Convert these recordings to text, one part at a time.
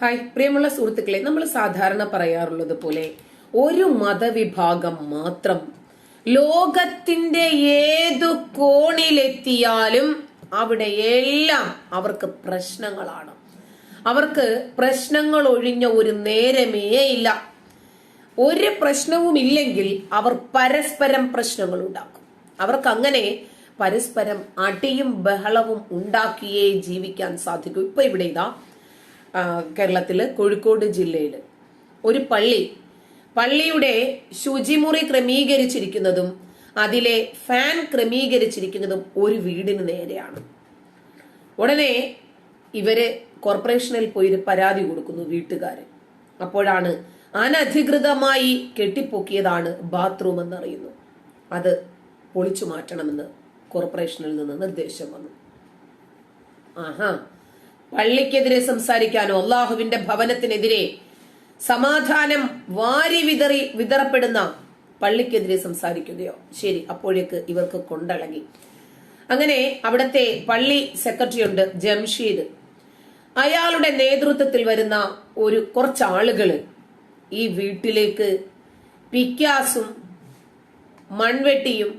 Hi പ്രിയമുള്ള സുഹൃത്തുക്കളെ, നമ്മൾ സാധാരണ പറയാറുള്ളത് പോലെ ഒരു മതവിഭാഗം മാത്രം ലോകത്തിന്റെ ഏതു കോണിലെത്തിയാലും അവിടെ എല്ലാം അവർക്ക് പ്രശ്നങ്ങളാണ്. അവർക്ക് പ്രശ്നങ്ങൾ ഒഴിഞ്ഞ ഒരു നേരമേ ഇല്ല. ഒരു പ്രശ്നവും ഇല്ലെങ്കിൽ അവർ പരസ്പരം പ്രശ്നങ്ങൾ ഉണ്ടാക്കും. അവർക്ക് അങ്ങനെ പരസ്പരം അടിയും ബഹളവും ഉണ്ടാക്കിയേ ജീവിക്കാൻ സാധിക്കൂ. ഇപ്പൊ ഇവിടെ ഇതാ കേരളത്തില് കോഴിക്കോട് ജില്ലയില് ഒരു പള്ളിയുടെ ശുചിമുറി ക്രമീകരിച്ചിരിക്കുന്നതും അതിലെ ഫാൻ ക്രമീകരിച്ചിരിക്കുന്നതും ഒരു വീടിന് നേരെയാണ്. ഉടനെ ഇവര് കോർപ്പറേഷനിൽ പോയി പരാതി കൊടുക്കുന്നു വീട്ടുകാര്. അപ്പോഴാണ് അനധികൃതമായി കെട്ടിപ്പൊക്കിയതാണ് ബാത്റൂം എന്നറിയുന്നു. അത് പൊളിച്ചു മാറ്റണമെന്ന് കോർപ്പറേഷനിൽ നിന്ന് നിർദ്ദേശം വന്നു. പള്ളിക്കെതിരെ സംസാരിക്കാനോ അള്ളാഹുവിന്റെ ഭവനത്തിനെതിരെ സമാധാനം വിതറപ്പെടുന്ന പള്ളിക്കെതിരെ സംസാരിക്കുകയോ? ശരി, അപ്പോഴേക്ക് ഇവർക്ക് കൊണ്ടളകി. അങ്ങനെ അവിടത്തെ പള്ളി സെക്രട്ടറി ഉണ്ട് ജംഷീദ്. അയാളുടെ നേതൃത്വത്തിൽ വരുന്ന കുറച്ച് ആളുകള് ഈ വീട്ടിലേക്ക് പിക്കാസും മൺവെട്ടിയും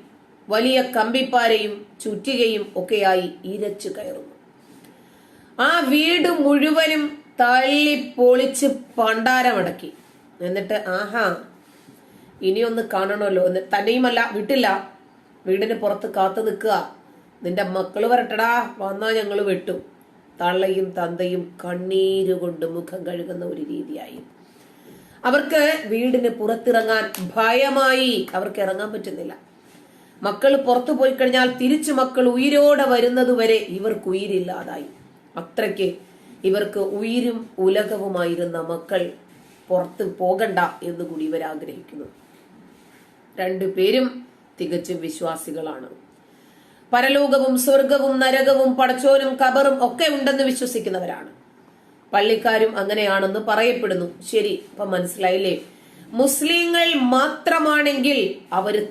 വലിയ കമ്പിപ്പാരയും ചുറ്റികയും ഒക്കെയായി ഇരച്ചു കയറുന്നു. ആ വീട് മുഴുവനും തള്ളി പൊളിച്ച് പണ്ടാരമടക്കി. എന്നിട്ട് ഇനിയൊന്ന് കാണണമല്ലോ എന്ന് തന്നെയുമല്ല വിട്ടില്ല. വീടിന് പുറത്ത് കാത്തു നിൽക്കുക. നിന്റെ മക്കള് വരട്ടടാ, വന്നാ ഞങ്ങള് വെട്ടും. തള്ളയും തന്തയും കണ്ണീരുകൊണ്ട് മുഖം കഴുകുന്ന ഒരു രീതിയായി. അവർക്ക് വീടിന് പുറത്തിറങ്ങാൻ ഭയമായി. അവർക്ക് ഇറങ്ങാൻ പറ്റുന്നില്ല. മക്കൾ പുറത്തു പോയി കഴിഞ്ഞാൽ തിരിച്ചു മക്കൾ ഉയിരോടെ വരുന്നതുവരെ ഇവർക്ക് ഉയിരില്ലാതായി. അത്രയ്ക്ക് ഇവർക്ക് ഉയിരും ഉലകവുമായിരുന്ന മക്കൾ പുറത്ത് പോകണ്ട എന്നുകൂടി ഇവർ ആഗ്രഹിക്കുന്നു. രണ്ടുപേരും തികച്ചും വിശ്വാസികളാണ്. പരലോകവും സ്വർഗവും നരകവും പടച്ചോനും ഖബറും ഒക്കെ ഉണ്ടെന്ന് വിശ്വസിക്കുന്നവരാണ്. പള്ളിക്കാരും അങ്ങനെയാണെന്ന് പറയപ്പെടുന്നു. ശരി, ഇപ്പൊ മനസ്സിലായില്ലേ? മുസ്ലിങ്ങൾ മാത്രമാണെങ്കിൽ അവര്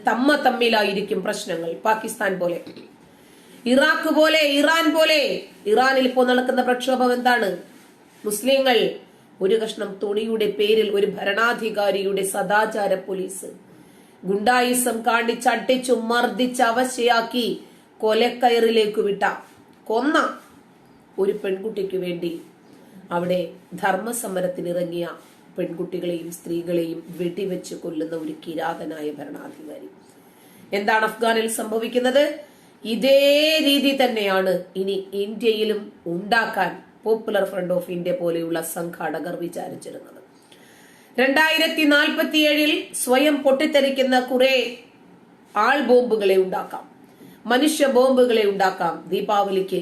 തമ്മിലായിരിക്കും പ്രശ്നങ്ങൾ. പാകിസ്ഥാൻ പോലെ, ഇറാഖ് പോലെ, ഇറാൻ പോലെ. ഇറാനിൽ ഇപ്പോൾ നടക്കുന്ന പ്രക്ഷോഭം എന്താണ്? മുസ്ലിങ്ങൾ ഒരു കഷ്ണം തുണിയുടെ പേരിൽ ഒരു ഭരണാധികാരിയുടെ സദാചാര പോലീസ് ഗുണ്ടായിസം കാണിച്ചട്ടിച്ചു മർദ്ദിച്ച് അവശയാക്കി കൊലക്കയറിലേക്ക് കൊന്ന ഒരു പെൺകുട്ടിക്ക് വേണ്ടി അവിടെ ധർമ്മസമരത്തിനിറങ്ങിയ പെൺകുട്ടികളെയും സ്ത്രീകളെയും വെടിവെച്ച് കൊല്ലുന്ന ഒരു കിരാതനായ ഭരണാധികാരി. എന്താണ് അഫ്ഗാനിൽ സംഭവിക്കുന്നത്? ഇതേ രീതി തന്നെയാണ് ഇനി ഇന്ത്യയിലും ഉണ്ടാക്കാൻ പോപ്പുലർ ഫ്രണ്ട് ഓഫ് ഇന്ത്യ പോലെയുള്ള സംഘാടകർ വിചാരിച്ചിരുന്നത്. 2047 സ്വയം പൊട്ടിത്തെറിക്കുന്ന കുറെ ആൾ ബോംബുകളെ ഉണ്ടാക്കാം, മനുഷ്യ ബോംബുകളെ ഉണ്ടാക്കാം. ദീപാവലിക്ക്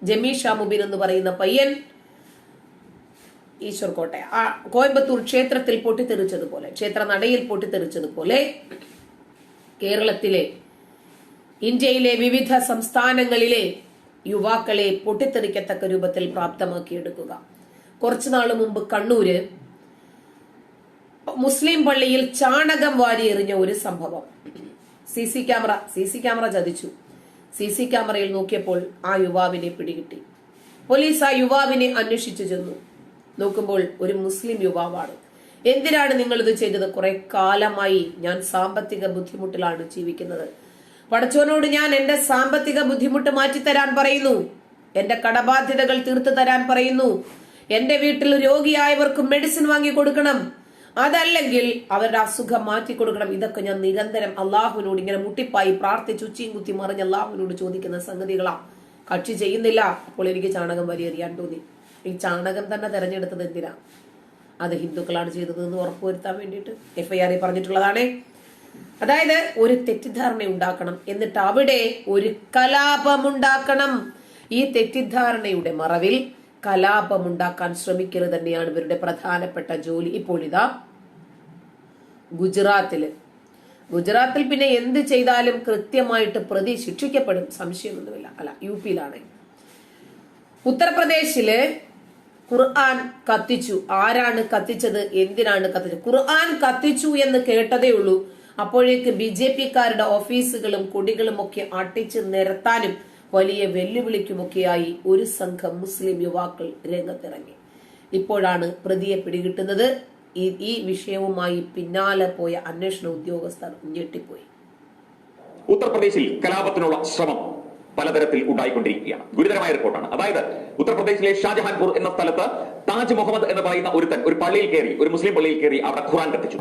ജമീഷ മുബിൻ എന്ന് പറയുന്ന പയ്യൻ ഈശ്വർകോട്ടെ കോയമ്പത്തൂർ ക്ഷേത്രത്തിൽ പൊട്ടിത്തെറിച്ചതുപോലെ, ക്ഷേത്ര നടയിൽ പൊട്ടിത്തെറിച്ചതുപോലെ കേരളത്തിലെ, ഇന്ത്യയിലെ വിവിധ സംസ്ഥാനങ്ങളിലെ യുവാക്കളെ പൊട്ടിത്തെറിക്കത്തക്ക രൂപത്തിൽ പ്രാപ്തമാക്കിയെടുക്കുക. കുറച്ചുനാള് മുമ്പ് കണ്ണൂര് മുസ്ലിം പള്ളിയിൽ ചാണകം വാരി എറിഞ്ഞ ഒരു സംഭവം. സിസി ക്യാമറ ചതിച്ചു. സിസി ക്യാമറയിൽ നോക്കിയപ്പോൾ ആ യുവാവിനെ പിടികിട്ടി. പോലീസ് ആ യുവാവിനെ അന്വേഷിച്ചു ചെന്നു. നോക്കുമ്പോൾ ഒരു മുസ്ലിം യുവാവാണ്. എന്തിനാണ് നിങ്ങൾ ഇത് ചെയ്തത്? കുറെ കാലമായി ഞാൻ സാമ്പത്തിക ബുദ്ധിമുട്ടിലാണ് ജീവിക്കുന്നത്. പടച്ചോനോട് ഞാൻ എന്റെ സാമ്പത്തിക ബുദ്ധിമുട്ട് മാറ്റിത്തരാൻ പറയുന്നു. എന്റെ കടബാധ്യതകൾ തീർത്തു തരാൻ പറയുന്നു. എന്റെ വീട്ടിൽ രോഗിയായവർക്ക് മെഡിസിൻ വാങ്ങി കൊടുക്കണം, അതല്ലെങ്കിൽ അവരുടെ അസുഖം മാറ്റി കൊടുക്കണം. ഇതൊക്കെ ഞാൻ നിരന്തരം അള്ളാഹുവിനോട് ഇങ്ങനെ മുട്ടിപ്പായി പ്രാർത്ഥിച്ച് ഉച്ചയും കുത്തി മറിഞ്ഞ് അള്ളാഹുവിനോട് ചോദിക്കുന്ന സംഗതികളാ. കക്ഷി ചെയ്യുന്നില്ല. അപ്പോൾ എനിക്ക് ചാണകം വരി എറിയാൻ തോന്നി. ഈ ചാണകം തന്നെ തെരഞ്ഞെടുത്തത് എന്തിനാ? അത് ഹിന്ദുക്കളാണ് ചെയ്തത് എന്ന് ഉറപ്പുവരുത്താൻ വേണ്ടിയിട്ട് FIR പറഞ്ഞിട്ടുള്ളതാണ്. അതായത് ഒരു തെറ്റിദ്ധാരണ ഉണ്ടാക്കണം, എന്നിട്ട് അവിടെ ഒരു കലാപമുണ്ടാക്കണം. ഈ തെറ്റിദ്ധാരണയുടെ മറവിൽ കലാപമുണ്ടാക്കാൻ ശ്രമിക്കരുത് തന്നെയാണ് ഇവരുടെ പ്രധാനപ്പെട്ട ജോലി. ഇപ്പോൾ ഇതാ ഗുജറാത്തിൽ പിന്നെ എന്ത് ചെയ്താലും കൃത്യമായിട്ട് പ്രതി ശിക്ഷിക്കപ്പെടും, സംശയമൊന്നുമില്ല. അല്ല, UP-യിലാണ്. ഉത്തർപ്രദേശില് ഖുർആൻ കത്തിച്ചു. ആരാണ് കത്തിച്ചത്? എന്തിനാണ് കത്തിച്ചത്? ഖുർആൻ കത്തിച്ചു എന്ന് കേട്ടതേ ഉള്ളൂ. അപ്പോഴേക്ക് BJP-ക്കാരുടെ ഓഫീസുകളും കൊടികളും ഒക്കെ അട്ടിച്ച് നിരത്താനും വലിയ വെല്ലുവിളിക്കുമൊക്കെയായി ഒരു സംഘം മുസ്ലിം യുവാക്കൾ രംഗത്തിറങ്ങി. ഇപ്പോഴാണ് പ്രതിയെ പിടികിട്ടുന്നത്. ഈ വിഷയവുമായി പിന്നാലെ പോയ അന്വേഷണ ഉദ്യോഗസ്ഥർ ഞെട്ടിപ്പോയി. ഉത്തർപ്രദേശിൽ കലാപത്തിനുള്ള ശ്രമം പലതരത്തിൽ ഉണ്ടായിക്കൊണ്ടിരിക്കുകയാണ്. ഗുരുതരമായ റിപ്പോർട്ടാണ്. അതായത് ഉത്തർപ്രദേശിലെ ഷാജഹാൻപൂർ എന്ന സ്ഥലത്ത് താജ് മുഹമ്മദ് എന്ന് പറയുന്ന ഒരുത്തൻ ഒരു പള്ളിയിൽ കയറി, ഒരു മുസ്ലിം പള്ളിയിൽ കയറി അവിടെ ഖുറാൻ കത്തിച്ചു.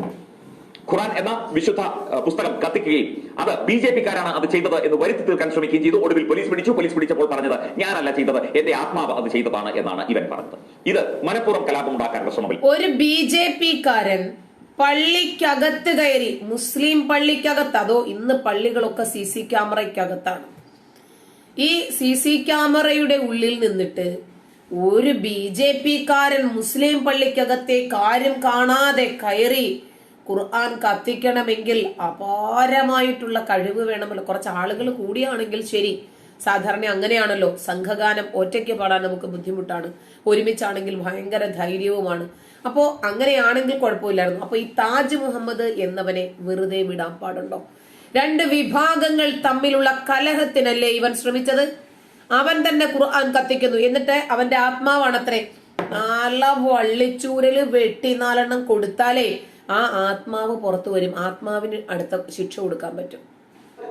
ഖുറാൻ എന്ന വിശുദ്ധ പുസ്തകം കത്തിക്കുകയും അത് BJP-കാരാണ് അത് ചെയ്തത് എന്ന് വരുത്തി തീർക്കാൻ ശ്രമിക്കുകയും ചെയ്തു. ഒടുവിൽ പോലീസ് പിടിച്ചു. പോലീസ് പിടിച്ചപ്പോൾ പറഞ്ഞത് ഞാനല്ല ചെയ്തത്, എന്റെ ആത്മാവ് അത് ചെയ്തതാണ് എന്നാണ് ഇവൻ പറഞ്ഞത്. ഇത് മനഃപൂർവ്വം കലാപം ഉണ്ടാക്കാനുള്ള ശ്രമം. ഒരു BJP-കാരൻ പള്ളിക്കകത്ത് കയറി, മുസ്ലിം പള്ളിക്കകത്ത്, അതോ ഇന്ന് പള്ളികളൊക്കെ CC ക്യാമറയ്ക്കകത്താണ്. ഈ CC ക്യാമറയുടെ ഉള്ളിൽ നിന്നിട്ട് ഒരു BJP-കാരൻ മുസ്ലിം പള്ളിക്കകത്തേക്ക് ആരും കാണാതെ കയറി ഖുർആൻ കത്തിക്കണമെങ്കിൽ അപാരമായിട്ടുള്ള കഴിവ് വേണമല്ലോ. കുറച്ച് ആളുകൾ കൂടിയാണെങ്കിൽ ശരി, സാധാരണ അങ്ങനെയാണല്ലോ. സംഘഗാനം ഒറ്റയ്ക്ക് പാടാൻ നമുക്ക് ബുദ്ധിമുട്ടാണ്, ഒരുമിച്ചാണെങ്കിൽ ഭയങ്കര ധൈര്യവുമാണ്. അപ്പോ അങ്ങനെയാണെങ്കിൽ കുഴപ്പമില്ലായിരുന്നു. അപ്പൊ ഈ താജ് മുഹമ്മദ് എന്നവനെ വെറുതെ വിടാൻ പാടുണ്ടോ? രണ്ട് വിഭാഗങ്ങൾ തമ്മിലുള്ള കലഹത്തിനല്ലേ ഇവൻ ശ്രമിച്ചത്? അവൻ തന്നെ ഖുർആൻ കത്തിക്കുന്നു, എന്നിട്ട് അവന്റെ ആത്മാവാണത്രേ. നല്ല വള്ളിച്ചൂരല് വെട്ടി 4 എണ്ണം കൊടുത്താലേ ആ ആത്മാവ് പുറത്തു വരും. ആത്മാവിന് അടുത്ത ശിക്ഷ കൊടുക്കാൻ പറ്റും.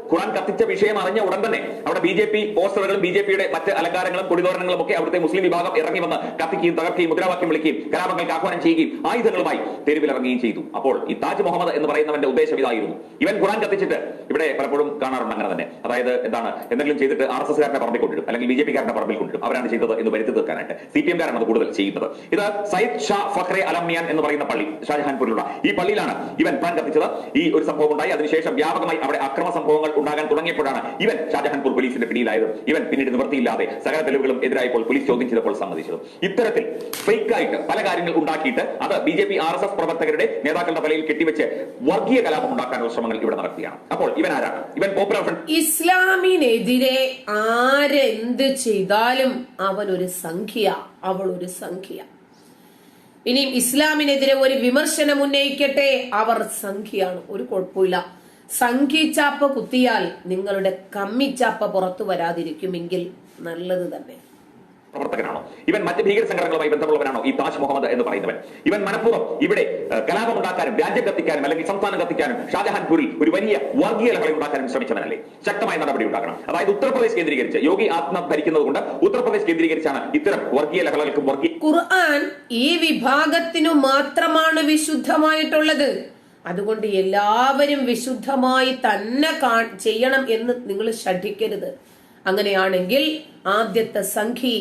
ഖുറാൻ കത്തിച്ച വിഷയം അറിഞ്ഞ ഉടൻ തന്നെ അവിടെ BJP പോസ്റ്ററുകളും BJP-യുടെ മറ്റ് അലങ്കാരങ്ങളും കൊടിതോരണങ്ങളും ഒക്കെ അവിടുത്തെ മുസ്ലിം വിഭാഗം ഇറങ്ങി വന്ന് കത്തിക്കുകയും തകർക്കുകയും മുദ്രാവാക്യം വിളിക്കുകയും കലാപങ്ങൾക്ക് ആഹ്വാനം ചെയ്യുകയും ആയുധങ്ങളുമായി തെരുവിലിറങ്ങുകയും ചെയ്തു. അപ്പോൾ ഈ താജ് മുഹമ്മദ് എന്ന് പറയുന്നവന്റെ ഉദ്ദേശം ഇതായിരുന്നു. ഇവൻ ഖുറാൻ കത്തിച്ചിട്ട് ഇവിടെ പലപ്പോഴും കാണാറുണ്ട് അങ്ങനെ തന്നെ. അതായത് എന്താണ്, എന്തെങ്കിലും ചെയ്തിട്ട് RSS-കാരന്റെ പറമ്പിൽ കൊണ്ടിടും, അല്ലെങ്കിൽ BJP-കാരന്റെ പറമ്പിൽ കൊണ്ടിടും. അവരാണ് ചെയ്തത് എന്ന് വരുത്തി തീർക്കാനായിട്ട് CPM-കാരാണ് അത് കൂടുതൽ ചെയ്യുന്നത്. ഇത് സയ്യിദ് ഷാ ഫഖ്റെ അലമിയാൻ എന്ന് പറയുന്ന പള്ളി, ഷാജഹാൻപൂരിലുള്ള ഈ പള്ളിയിലാണ് ഇവൻ ഖുറാൻ കത്തിച്ചത്. ഈ ഒരു സംഭവം ഉണ്ടായി. അതിനുശേഷം വ്യാപകമായി അവിടെ അക്രമ സംഭവങ്ങൾ ഉണ്ടാകാൻ തുടങ്ങിയപ്പോഴാണ് ഇവൻ ഷാജഹാൻപൂർ പോലീസിന്റെ പിടിയിലായത്. ഇവൻ പിന്നീട് നിവൃത്തിയില്ലാതെ സകല തെളിവുകളും എതിരായപ്പോൾ പോലീസ് ചോദ്യം ചെയ്തപ്പോൾ സമ്മതിച്ചത്. ഇത്തരത്തിൽ ഫേക്കായിട്ട് പല കാര്യങ്ങൾ ഉണ്ടാക്കിയിട്ട് അത് BJP RSS പ്രവർത്തകരുടെ നേതാക്കളുടെ തലയിൽ കെട്ടിവെച്ച് വർഗീയ കലാപം ഉണ്ടാക്കാനുള്ള ശ്രമങ്ങൾ ഇവിടെ നടക്കുകയാണ്. അപ്പോൾ ഇവൻ ആരാണ്? ഇവൻ പോപ്പുലർ ഫ്രണ്ട്. ഇസ്ലാമിനെതിരെ ആരെന്ത് ചെയ്താലും അവൻ ഒരു സംഖ്യ, അവൾ ഒരു സംഖ്യ. ഇനിയും ഇസ്ലാമിനെതിരെ ഒരു വിമർശനം ഉന്നയിക്കട്ടെ, അവർ സംഖ്യയാണ്, ഒരു കുഴപ്പമില്ല. സംഖ്യച്ചാപ്പ കുത്തിയാൽ നിങ്ങളുടെ കമ്മിച്ചാപ്പ പുറത്തു വരാതിരിക്കുമെങ്കിൽ നല്ലത് തന്നെ. പ്രവർത്തകനാണോ ഇവൻ? മറ്റ് ഭീകര സംഘടനകളുമായി ബന്ധമുള്ളവനാണോ ഈ താജ് മുഹമ്മദ് എന്ന് പറയുന്നവൻ? ഇവൻ മനഃപൂർവ്വം ഇവിടെ കലാപമുണ്ടാക്കാനും രാജ്യം കത്തിക്കാനും അല്ലെങ്കിൽ സംസ്ഥാനം കത്തിക്കാനും ഷാജഹാൻപൂരിൽ ഒരു വലിയ വർഗീയ ലഹള ഉണ്ടാക്കാനും ശ്രമിച്ചവനല്ലേ? ശക്തമായ നടപടി ഉണ്ടാക്കണം. അതായത് ഉത്തർപ്രദേശ് കേന്ദ്രീകരിച്ച് യോഗി ആത്മനാഥ് ഭരിക്കുന്നത് കൊണ്ട് ഉത്തർപ്രദേശ് കേന്ദ്രീകരിച്ചാണ് ഇത്തരം വർഗീയ ലഹളകൾക്കും ഖുർആൻ ഈ വിഭാഗത്തിനു മാത്രമാണ് വിശുദ്ധമായിട്ടുള്ളത്. അതുകൊണ്ട് എല്ലാവരും വിശുദ്ധമായി തന്നെ ചെയ്യണം എന്ന് നിങ്ങൾ ശഠിക്കരുത്. അങ്ങനെയാണെങ്കിൽ ആദ്യത്തെ സംഖ്യ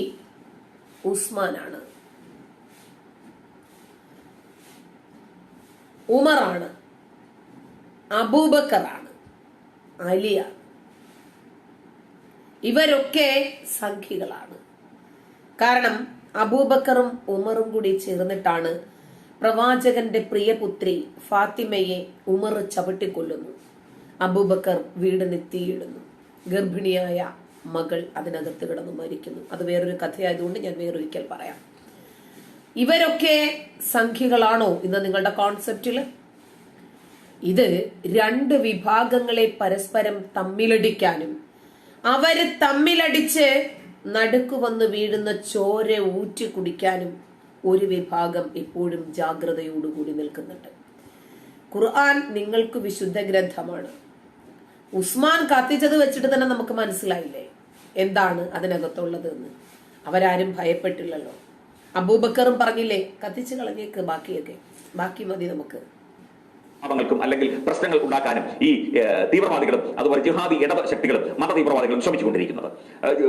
ഉസ്മാനാണ്, ഉമറാണ്, അബൂബക്കറാണ്, അലിയാണ്. ഇവരൊക്കെ സംഖ്യകളാണ്. കാരണം അബൂബക്കറും ഉമറും കൂടി ചേർന്നിട്ടാണ് പ്രവാചകന്റെ പ്രിയപുത്രി ഫാത്തിമയെ ഉമർ ചവിട്ടിക്കൊല്ലുന്നു. അബൂബക്കർ വീടിന് തീയിടുന്നു. ഗർഭിണിയായ മകൾ അതിനകത്ത് കിടന്നു മരിക്കുന്നു. അത് വേറൊരു കഥയായതുകൊണ്ട് ഞാൻ വേറൊരിക്കൽ പറയാം. ഇവരൊക്കെ സംഖ്യകളാണോ ഇന്ന് നിങ്ങളുടെ കോൺസെപ്റ്റില്? ഇത് രണ്ട് വിഭാഗങ്ങളെ പരസ്പരം തമ്മിലടിക്കാനും അവര് തമ്മിലടിച്ച് നടുക്കു വന്ന് വീഴുന്ന ചോര ഊറ്റി കുടിക്കാനും ഒരു വിഭാഗം എപ്പോഴും ജാഗ്രതയോടുകൂടി നിൽക്കുന്നുണ്ട്. ഖുർആൻ നിങ്ങൾക്ക് വിശുദ്ധ ഗ്രന്ഥമാണ്. ഉസ്മാൻ കത്തിച്ചത് വെച്ചിട്ട് തന്നെ നമുക്ക് മനസ്സിലായില്ലേ എന്താണ് അതിനകത്തുള്ളത് എന്ന്. അവരാരും ഭയപ്പെട്ടില്ലല്ലോ. അബൂബക്കറും പറഞ്ഞില്ലേ കത്തിച്ചു കളഞ്ഞേക്ക്, ബാക്കി മതി നമുക്ക്. ും അല്ലെങ്കിൽ പ്രശ്നങ്ങൾ ഉണ്ടാക്കാനും ഈ തീവ്രവാദികളും അതുപോലെ ജിഹാദി ഇടത് ശക്തികളും മത തീവ്രവാദികളും ശ്രമിച്ചുകൊണ്ടിരിക്കുന്നത്.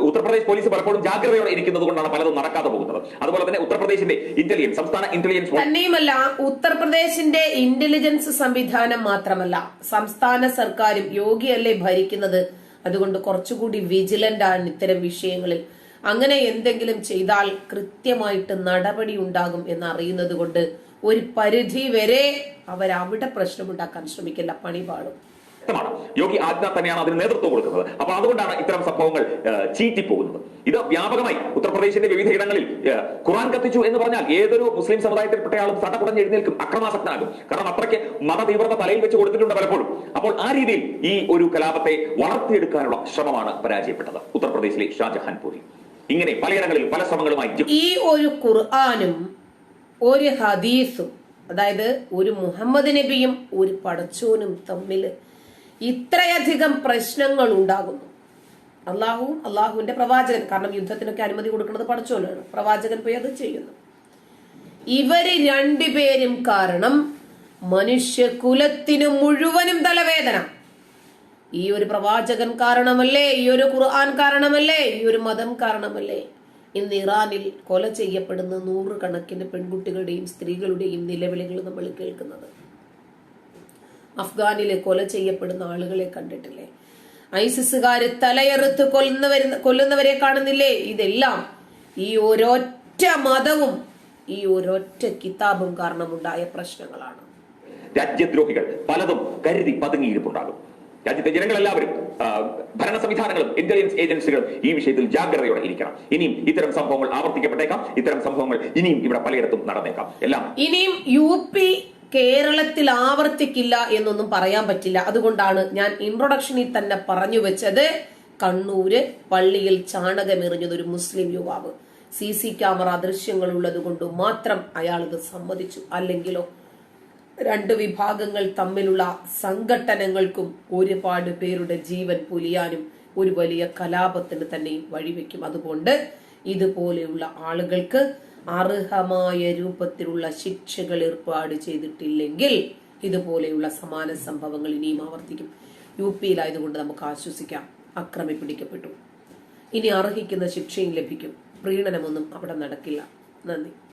ഉത്തർപ്രദേശ് പോലീസ് പലപ്പോഴും ജാഗ്രതയോടെ ഇരിക്കുന്നത് കൊണ്ടാണ് പലതും നടക്കാതെ പോകുന്നത്. അതുപോലെ തന്നെ ഉത്തർപ്രദേശിന്റെ ഇന്റലിജൻസ്, സംസ്ഥാന ഇന്റലിജൻസ് തന്നെയുമല്ല, ഉത്തർപ്രദേശിന്റെ ഇന്റലിജൻസ് സംവിധാനം മാത്രമല്ല സംസ്ഥാന സർക്കാരും യോഗിയല്ലേ ഭരിക്കുന്നത്. അതുകൊണ്ട് കുറച്ചുകൂടി വിജിലന്റ് ആണ് ഇത്തരം വിഷയങ്ങളിൽ. അങ്ങനെ എന്തെങ്കിലും ചെയ്താൽ കൃത്യമായിട്ട് നടപടി ഉണ്ടാകും എന്നറിയുന്നത് കൊണ്ട് ഒരു പരിധി വരെ അവരവിടെ പ്രശ്നമുണ്ടാക്കാൻ ശ്രമിക്കില്ല, പണി പാടും. യോഗി ആദിത്യനാഥ് തന്നെയാണ് അതിന് നേതൃത്വം കൊടുക്കുന്നത്. അപ്പോൾ അതുകൊണ്ടാണ് ഇത്തരം സംഭവങ്ങൾ ചീറ്റിപ്പോകുന്നത്. ഇത് വ്യാപകമായി ഉത്തർപ്രദേശിന്റെ വിവിധ ഇടങ്ങളിൽ ഖുർആൻ കത്തിച്ചു എന്ന് പറഞ്ഞാൽ ഏതൊരു മുസ്ലിം സമുദായത്തിൽപ്പെട്ടയാളും തടപുടഞ്ഞ് എഴുന്നേൽക്കും, അക്രമാസക്തനാകും. കാരണം അത്രയ്ക്ക് മത തീവ്രത തലയിൽ വെച്ച് കൊടുത്തിട്ടുണ്ട് പലപ്പോഴും. അപ്പോൾ ആ രീതിയിൽ ഈ ഒരു കലാപത്തെ വളർത്തിയെടുക്കാനുള്ള ശ്രമമാണ് പരാജയപ്പെട്ടത് ഉത്തർപ്രദേശിലെ ഷാജഹാൻപൂരിൽ. ഇങ്ങനെ പലയിടങ്ങളിൽ പല ശ്രമങ്ങളുമായി ഈ ഒരു ഖുർആനും ഒരു ഹദീസും, അതായത് ഒരു മുഹമ്മദ് നബിയും ഒരു പടച്ചോനും തമ്മിൽ ഇത്രയധികം പ്രശ്നങ്ങൾ ഉണ്ടാകുന്നു. അള്ളാഹുവിന്റെ പ്രവാചകൻ, കാരണം യുദ്ധത്തിനൊക്കെ അനുമതി കൊടുക്കുന്നത് പടച്ചോനാണ്, പ്രവാചകൻ പോയി അത് ചെയ്യുന്നു. ഇവര് രണ്ടുപേരും കാരണം മനുഷ്യകുലത്തിന് മുഴുവനും തലവേദന. ഈ ഒരു പ്രവാചകൻ കാരണമല്ലേ, ഈ ഒരു ഖുർആൻ കാരണമല്ലേ, ഈ ഒരു മതം കാരണമല്ലേ ഇന്ന് ഇറാനിൽ കൊല ചെയ്യപ്പെടുന്ന 100 കണക്കിന് പെൺകുട്ടികളുടെയും സ്ത്രീകളുടെയും നിലവിളികൾ നമ്മൾ കേൾക്കുന്നത്. അഫ്ഗാനിലെ കൊല ചെയ്യപ്പെടുന്ന ആളുകളെ കണ്ടിട്ടില്ലേ? ഐസിസുകാര് തലയെറുത്ത് കൊല്ലുന്നവരെ കാണുന്നില്ലേ? ഇതെല്ലാം ഈ ഒരൊറ്റ മതവും ഈ ഒരൊറ്റ കിതാബും കാരണമുണ്ടായ പ്രശ്നങ്ങളാണ്. രാജ്യദ്രോഹികൾ പലതും കരുതി പതുങ്ങിയിരിപ്പുണ്ടാകും. രാജ്യത്തെ ജനങ്ങളെല്ലാവരും, ഭരണ സംവിധാനങ്ങളും ഇന്റലിജൻസ് ഏജൻസികളും ഈ വിഷയത്തിൽ ജാഗ്രതയോടെ ഇരിക്കണം. ഇനിയും ഇത്തരം സംഭവങ്ങൾ ആവർത്തിക്കപ്പെട്ടേക്കാം. ഇത്തരം സംഭവങ്ങൾ ഇനിയും ഇവിടെ പലയിടത്തും നടന്നേക്കാം. ഇനിയും UP കേരളത്തിൽ ആവർത്തിക്കില്ല എന്നൊന്നും പറയാൻ പറ്റില്ല. അതുകൊണ്ടാണ് ഞാൻ ഇൻട്രൊഡക്ഷനിൽ തന്നെ പറഞ്ഞു വെച്ചത്, കണ്ണൂര് പള്ളിയിൽ ചാണകമെറിഞ്ഞത് ഒരു മുസ്ലിം യുവാവ്. CC ക്യാമറ ദൃശ്യങ്ങൾ ഉള്ളത് കൊണ്ട് മാത്രം അയാൾ ഇത് സമ്മതിച്ചു. അല്ലെങ്കിലോ 2 വിഭാഗങ്ങൾ തമ്മിലുള്ള സംഘട്ടനങ്ങൾക്കും ഒരുപാട് പേരുടെ ജീവൻ പൊലിയാനും ഒരു വലിയ കലാപത്തിന് തന്നെയും വഴിവെക്കും. അതുകൊണ്ട് ഇതുപോലെയുള്ള ആളുകൾക്ക് അർഹമായ രൂപത്തിലുള്ള ശിക്ഷകൾ ഏർപ്പാട് ചെയ്തിട്ടില്ലെങ്കിൽ ഇതുപോലെയുള്ള സമാന സംഭവങ്ങൾ ഇനിയും ആവർത്തിക്കും. UPയിലായതുകൊണ്ട് നമുക്ക് ആശ്വസിക്കാം, അക്രമി പിടിക്കപ്പെട്ടു, ഇനി അർഹിക്കുന്ന ശിക്ഷയും ലഭിക്കും. പ്രീണനമൊന്നും അവിടെ നടക്കില്ല. നന്ദി.